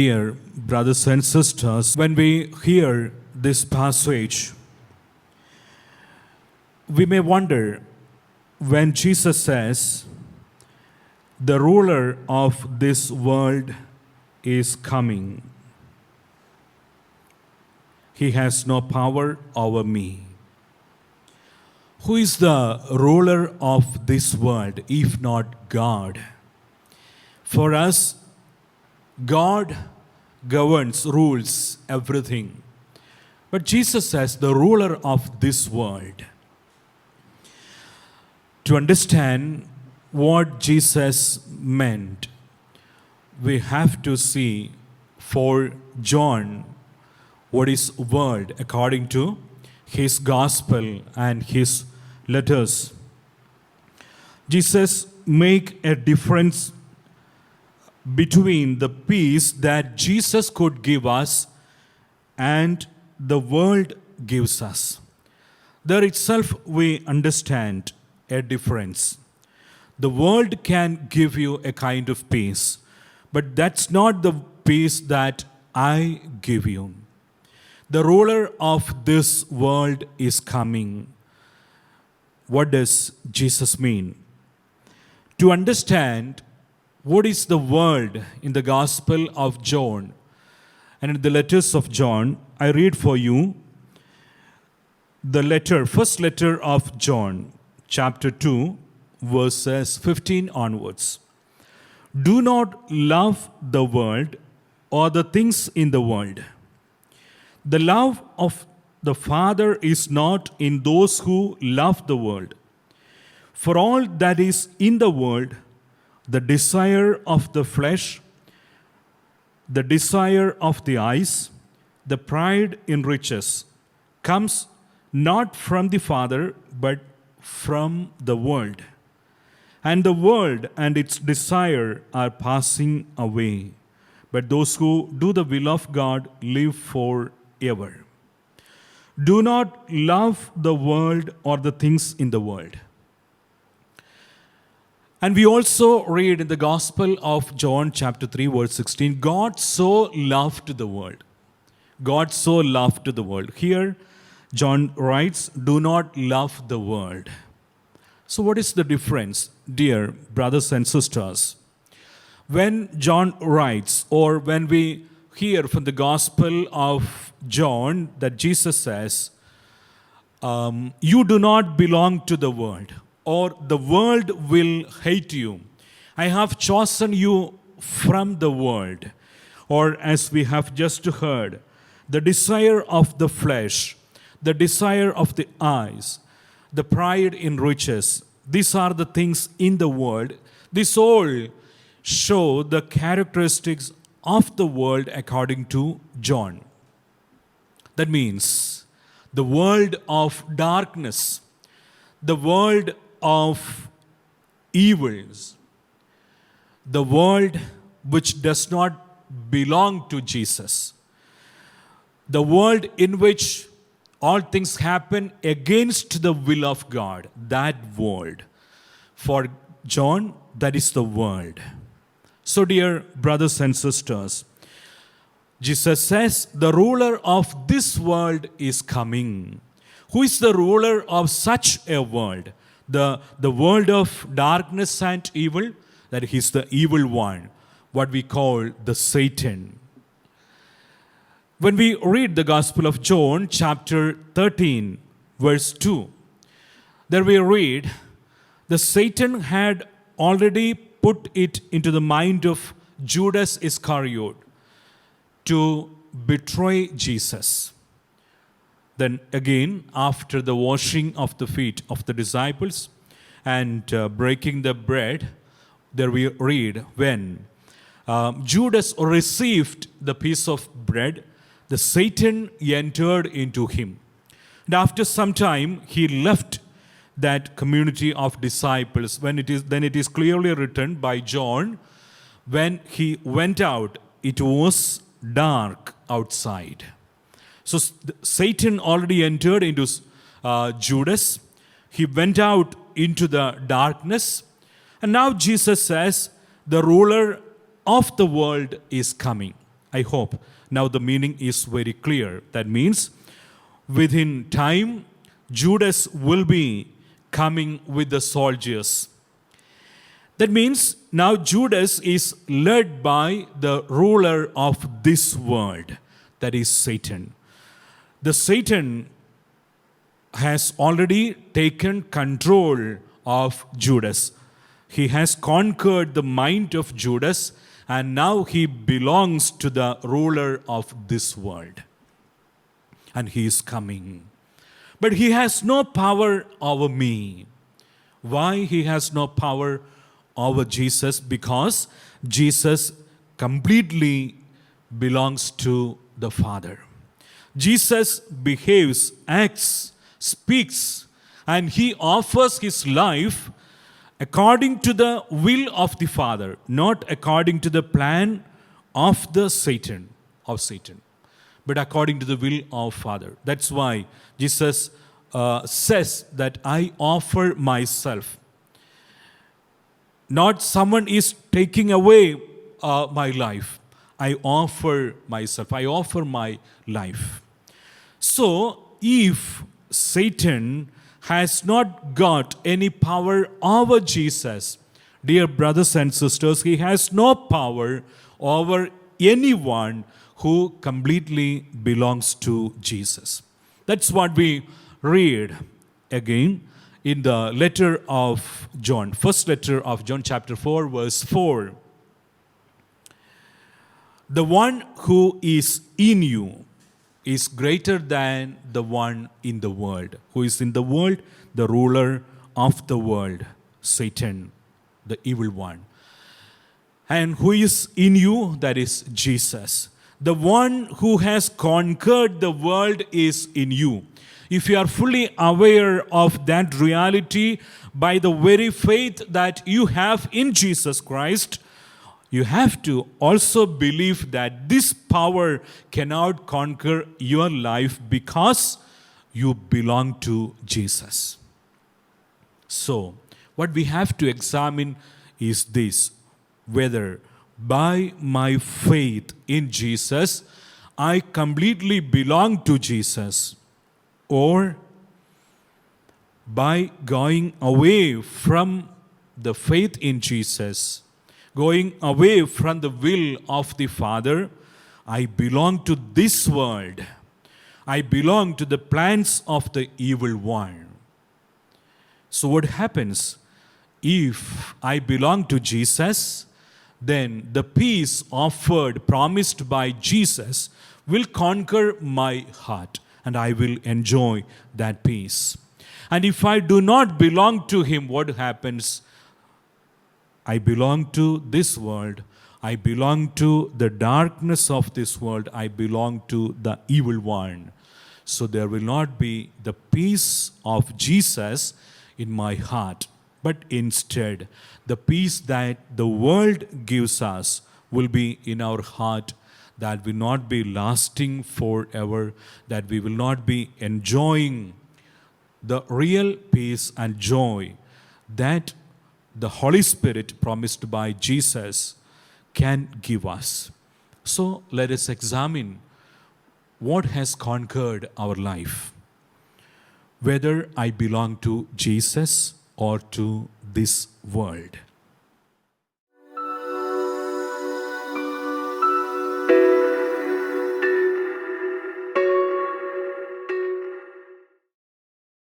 Dear brothers and sisters, when we hear this passage, we may wonder when Jesus says, the ruler of this world is coming. He has no power over me. Who is the ruler of this world, if not God? For us, God governs, rules everything. But Jesus says, the ruler of this world. To understand what Jesus meant, we have to see for John what is world according to his gospel and his letters. Jesus make a difference between the peace that Jesus could give us and the world gives us. There itself we understand a difference. The world can give you a kind of peace, but that's not the peace that I give you. The ruler of this world is coming. What does Jesus mean? To understand what is the world in the Gospel of John and in the letters of John, I read for you the first letter of John, chapter 2, verses 15 onwards. Do not love the world or the things in the world. The love of the Father is not in those who love the world. For all that is in the world, the desire of the flesh, the desire of the eyes, the pride in riches, comes not from the Father, but from the world. And the world and its desire are passing away. But those who do the will of God live forever. Do not love the world or the things in the world. And we also read in the Gospel of John chapter 3 verse 16, God so loved the world. God so loved the world. Here John writes, do not love the world. So what is the difference, dear brothers and sisters? When John writes, or when we hear from the Gospel of John that Jesus says, you do not belong to the world, or the world will hate you. I have chosen you from the world. Or as we have just heard, the desire of the flesh, the desire of the eyes, the pride in riches, these are the things in the world. These all show the characteristics of the world according to John. That means the world of darkness, the world of evils, the world which does not belong to Jesus, the world in which all things happen against the will of God, that world. For John, that is the world. So dear brothers and sisters, Jesus says the ruler of this world is coming. Who is the ruler of such a world? The world of darkness and evil, that he is the evil one, what we call the Satan. When we read the Gospel of John, chapter 13, verse 2, there we read, the Satan had already put it into the mind of Judas Iscariot to betray Jesus. Then again, after the washing of the feet of the disciples and breaking the bread, there we read, when Judas received the piece of bread, the Satan entered into him. And after some time, he left that community of disciples. Then it is clearly written by John, when he went out, it was dark outside. So Satan already entered into Judas. He went out into the darkness. And now Jesus says, the ruler of the world is coming. I hope now the meaning is very clear. That means within time, Judas will be coming with the soldiers. That means now Judas is led by the ruler of this world, that is Satan. The Satan has already taken control of Judas. He has conquered the mind of Judas, and now he belongs to the ruler of this world. And he is coming. But he has no power over me. Why he has no power over Jesus? Because Jesus completely belongs to the Father. Jesus behaves, acts, speaks, and he offers his life according to the will of the Father, not according to the plan of Satan, but according to the will of Father. That's why Jesus says that I offer myself. Not someone is taking away my life. I offer myself. I offer my life. So, if Satan has not got any power over Jesus, dear brothers and sisters, he has no power over anyone who completely belongs to Jesus. That's what we read again in the letter of John, first letter of John, chapter 4, verse 4. The one who is in you is greater than the one in the world. Who is in the world? The ruler of the world, Satan, the evil one. And who is in you? That is Jesus. The one who has conquered the world is in you. If you are fully aware of that reality by the very faith that you have in Jesus Christ, you have to also believe that this power cannot conquer your life because you belong to Jesus. So, what we have to examine is this: whether by my faith in Jesus, I completely belong to Jesus, or by going away from the faith in Jesus, going away from the will of the Father, I belong to this world. I belong to the plans of the evil one. So what happens? If I belong to Jesus, then the peace offered, promised by Jesus, will conquer my heart, and I will enjoy that peace. And if I do not belong to Him, what happens? I belong to this world. I belong to the darkness of this world. I belong to the evil one. So there will not be the peace of Jesus in my heart, but instead the peace that the world gives us will be in our heart, that will not be lasting forever, that we will not be enjoying the real peace and joy that the Holy Spirit promised by Jesus can give us. So let us examine what has conquered our life. Whether I belong to Jesus or to this world.